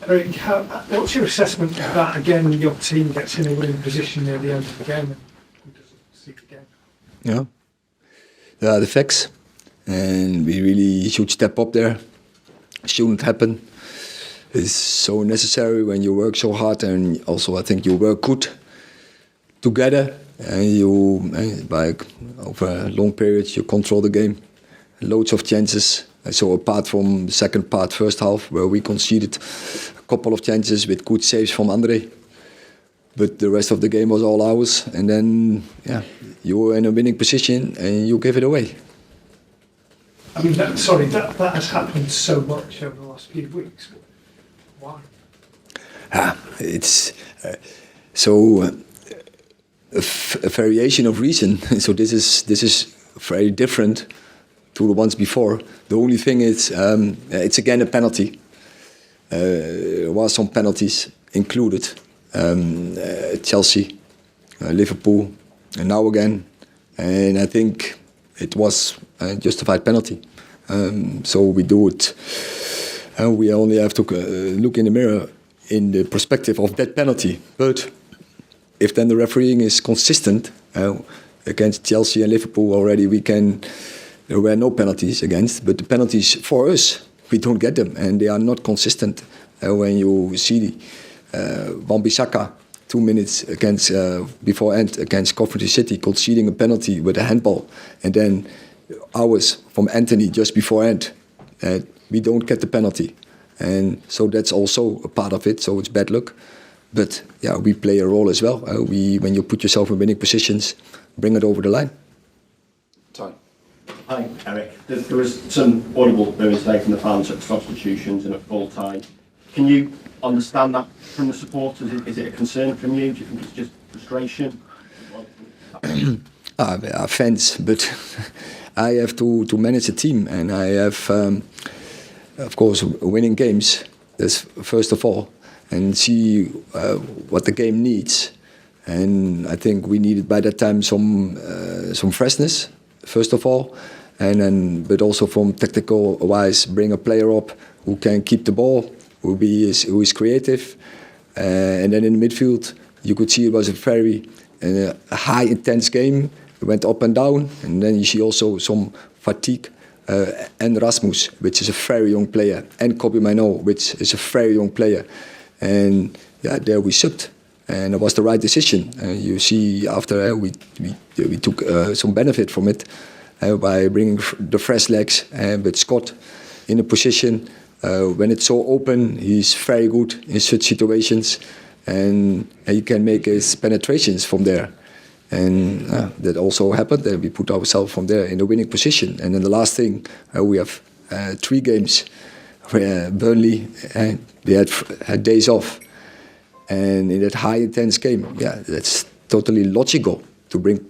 Erik, what's your assessment of that? Again, your team gets in a winning position near the end of the game and doesn't see it again. Yeah, there are the facts, and we really should step up there. Shouldn't happen. It's so necessary when you work so hard, and also I think you work good together, and you over a long period you control the game. Loads of chances. So apart from the second part, first half, where we conceded a couple of chances with good saves from Andre, but the rest of the game was all ours. And then, you were in a winning position and you give it away. I mean, that has happened so much over the last few weeks. Why? It's a variation of reason. So this is very different to the ones before. The only thing is, it's again a penalty. There were some penalties included. Chelsea, Liverpool, and now again. And I think it was a justified penalty. So we do it. And we only have to look in the mirror in the perspective of that penalty. But if then the refereeing is consistent, against Chelsea and Liverpool already there were no penalties against, but the penalties for us, we don't get them, and they are not consistent. When you see Wan-Bissaka 2 minutes before end against Coventry City conceding a penalty with a handball, and then ours from Anthony just before end, we don't get the penalty, and so that's also a part of it. So it's bad luck, but yeah, we play a role as well. When you put yourself in winning positions, bring it over the line. Time. Hi, Erik. There was some audible noise today from the fans at substitutions and at full time. Can you understand that from the supporters? Is it a concern from you? Do you think it's just frustration? We are fans, but I have to manage a team, and I have, of course, winning games. That's first of all, and see what the game needs. And I think we needed by that time some freshness, first of all, and then but also from tactical wise, bring a player up who can keep the ball, who is creative, and then in the midfield you could see it was a very high intense game. It went up and down, and then you see also some fatigue. And Rasmus, which is a very young player, and Kobbie Mainoo, which is a very young player, and there we subbed. And it was the right decision. You see, after we took some benefit from it by bringing the fresh legs, but Scott in a position when it's so open, he's very good in such situations, and he can make his penetrations from there. And that also happened, and we put ourselves from there in a winning position. And then the last thing, we have 3 games where Burnley they had days off. And in that high intense game, that's totally logical to bring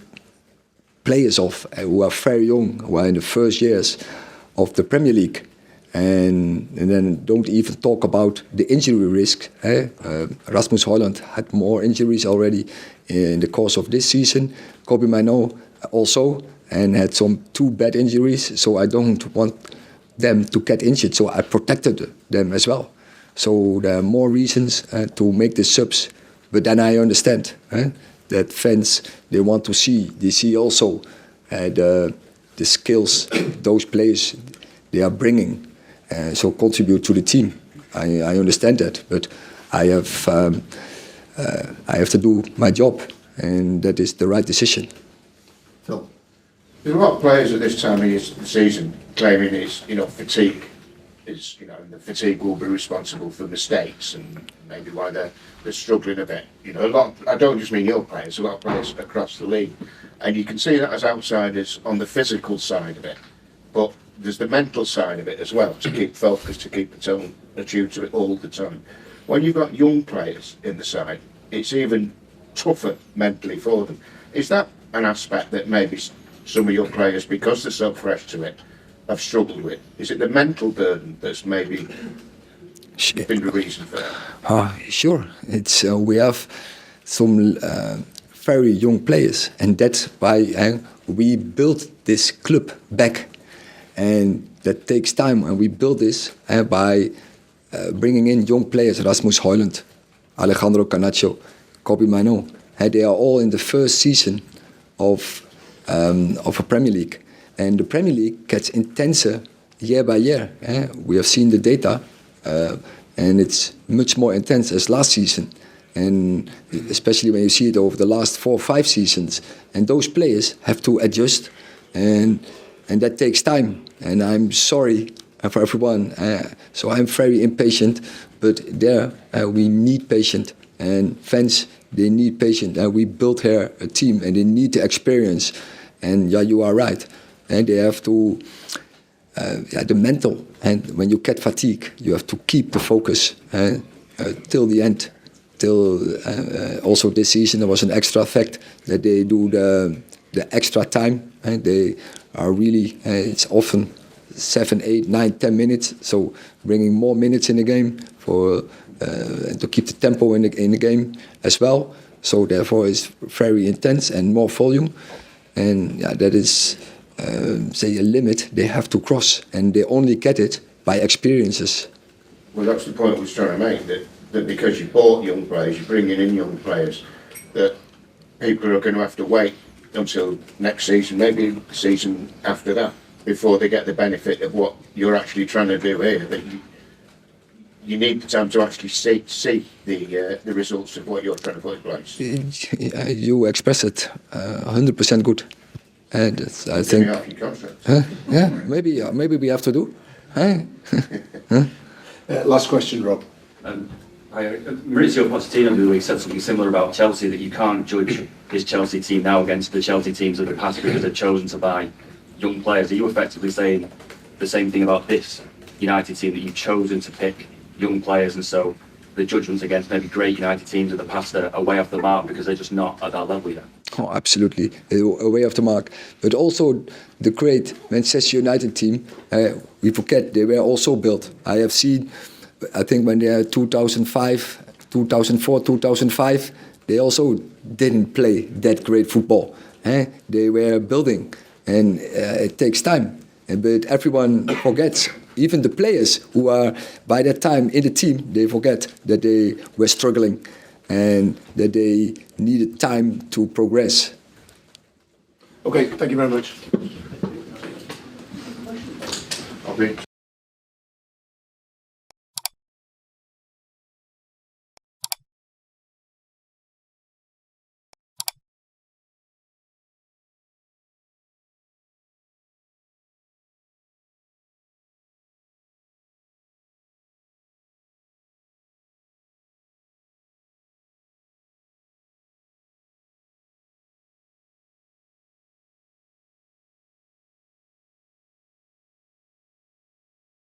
players off who are very young, who are in the first years of the Premier League, and then don't even talk about the injury risk. Rasmus Højlund had more injuries already in the course of this season. Kobbie Mainoo also, and had 2 bad injuries. So I don't want them to get injured. So I protected them as well. So there are more reasons to make the subs, but then I understand that fans, they want to see. They see also the skills those players they are bringing, so contribute to the team. I understand that, but I have to do my job, and that is the right decision. Phil. There's a lot of players at this time of the season claiming it's fatigue. The fatigue will be responsible for mistakes and maybe why they're struggling a bit. I don't just mean your players, a lot of players across the league, and you can see that as outsiders on the physical side of it. But there's the mental side of it as well, to keep focused, to keep attuned to it all the time. When you've got young players in the side, it's even tougher mentally for them. Is that an aspect that maybe some of your players, because they're so fresh to it, have struggled with? Is it the mental burden that's maybe been the reason for that? Sure. It's we have some very young players, and that's why we built this club back, and that takes time. And we built this by bringing in young players, Rasmus Højlund, Alejandro Garnacho, Kobbie Mainoo, they are all in the first season of a Premier League. And the Premier League gets intenser year by year. We have seen the data, and it's much more intense as last season. And especially when you see it over the last 4 or 5 seasons. And those players have to adjust, and that takes time. And I'm sorry for everyone. So I'm very impatient, but there we need patience. And fans, they need patience. And we built here a team, and they need the experience. And yeah, you are right. And they have to, the mental. And when you get fatigue, you have to keep the focus till the end. Till also this season there was an extra effect that they do the extra time, and they are really it's often 7, 8, 9, 10 minutes. So bringing more minutes in the game for to keep the tempo in the game as well. So therefore it's very intense and more volume, and yeah, that is say a limit they have to cross, and they only get it by experiences. Well, that's the point I was trying to make, that because you bought young players, you're bringing in young players, that people are going to have to wait until next season, maybe the season after that, before they get the benefit of what you're actually trying to do here. That you need the time to actually see the results of what you're trying to put in place. You express it 100% good, and I think. Off your contract. Yeah, maybe we have to do. Last question, Rob. Mauricio Pochettino the other week said something similar about Chelsea, that you can't judge his Chelsea team now against the Chelsea teams of the past because they've chosen to buy young players. Are you effectively saying the same thing about this United team, that you've chosen to pick young players, and so the judgments against maybe great United teams of the past are way off the mark because they're just not at that level yet? Oh, absolutely, way off the mark. But also the great Manchester United team, we forget they were also built. I have seen, I think when they are 2005, 2004, 2005, they also didn't play that great football. They were building, and it takes time. But everyone forgets, even the players who are by that time in the team, they forget that they were struggling and that they needed time to progress. Okay, thank you very much. I'll be